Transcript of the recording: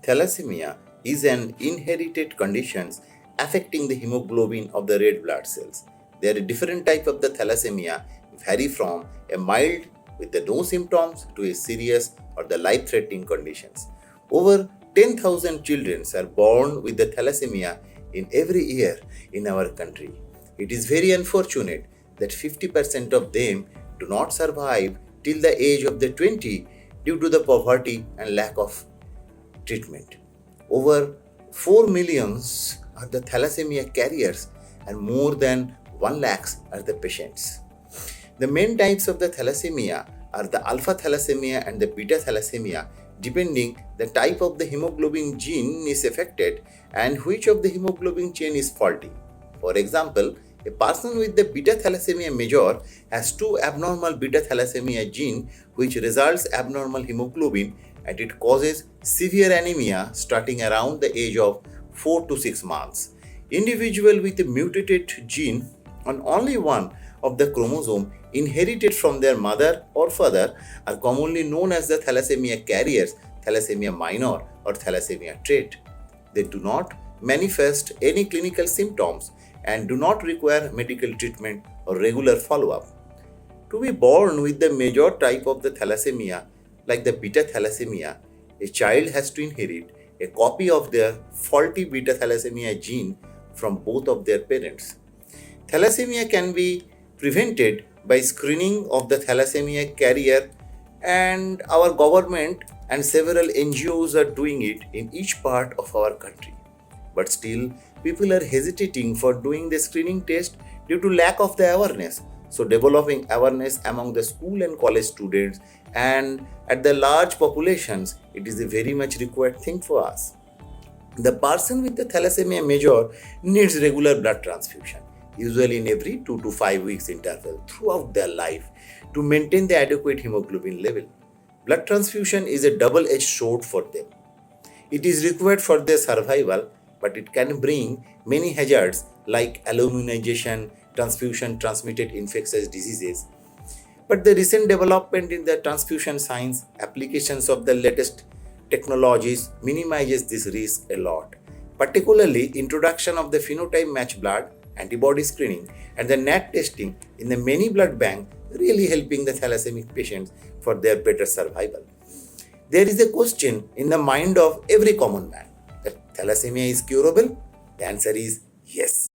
Thalassemia is an inherited condition affecting the hemoglobin of the red blood cells. There are different types of the thalassemia, vary from a mild with the no symptoms to a serious or the life-threatening conditions. Over 10,000 children are born with the thalassemia in every year in our country. It is very unfortunate that 50% of them do not survive till the age of the 20 due to the poverty and lack of treatment. Over 4 millions are the thalassemia carriers and more than 1 lakh are the patients. The main types of the thalassemia are the alpha thalassemia and the beta thalassemia, depending the type of the hemoglobin gene is affected and which of the hemoglobin chain is faulty. For example, a person with the beta thalassemia major has two abnormal beta thalassemia gene which results abnormal hemoglobin, and it causes severe anemia starting around the age of 4 to 6 months. Individuals with a mutated gene on only one of the chromosome inherited from their mother or father are commonly known as the thalassemia carriers, thalassemia minor or thalassemia trait. They do not manifest any clinical symptoms and do not require medical treatment or regular follow-up. To be born with the major type of the thalassemia, like the beta thalassemia, a child has to inherit a copy of their faulty beta thalassemia gene from both of their parents. Thalassemia can be prevented by screening of the thalassemia carrier, and our government and several NGOs are doing it in each part of our country. But still, people are hesitating for doing the screening test due to lack of the awareness. So developing awareness among the school and college students and at the large populations, it is a very much required thing for us. The person with the thalassemia major needs regular blood transfusion, usually in every 2 to 5 weeks interval throughout their life to maintain the adequate hemoglobin level. Blood transfusion is a double-edged sword for them. It is required for their survival, but it can bring many hazards like aluminization, transfusion transmitted infectious diseases. But the recent development in the transfusion science, applications of the latest technologies minimizes this risk a lot. Particularly introduction of the phenotype match blood, antibody screening and the NAT testing in the many blood bank really helping the thalassemic patients for their better survival. There is a question in the mind of every common man that thalassemia is curable? The answer is yes.